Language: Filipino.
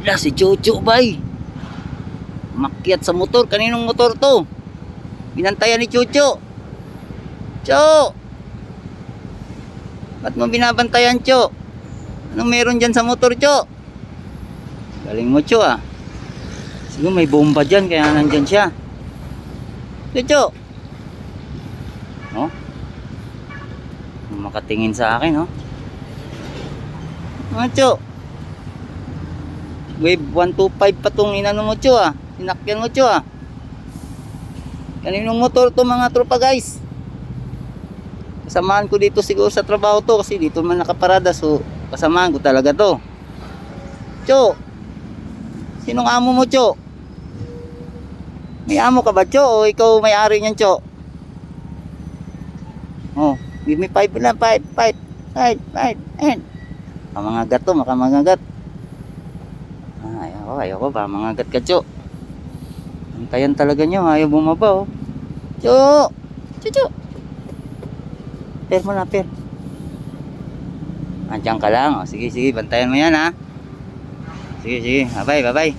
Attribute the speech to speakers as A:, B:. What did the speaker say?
A: Ala, si Chucho bay. Makyat sa motor. Kaninong motor to? Binantayan ni Chucho. Cho! Ba't mo binabantayan, Cho? Anong meron dyan sa motor, Cho? Galing mo, Cho, ah. Siguro may bomba dyan, kaya nandyan siya. Chucho! Oh? Makatingin sa akin, oh. Ano, Cho? Wave 125 pa tong inano mo, Cho, ah. Sinakyan mo, Cho, ah. Kaninong motor to, mga tropa, guys? Kasamahan ko dito siguro sa trabaho to, kasi dito man nakaparada, so kasamahan ko talaga to. Cho, sinong amo mo, Cho? May amo ka ba, Cho? O ikaw may-ari niyan, Cho? Oh, give me 5 lang, 5. Mamangagat to, makamangagat. Ayoko ba, mangagat ka, Cho. Antayan talaga nyo, ayaw bumaba, oh. Cho! Cho! Per mo na, per. Andiyan ka lang, oh. Sige, bantayan mo yan, ha. Sige, bye-bye.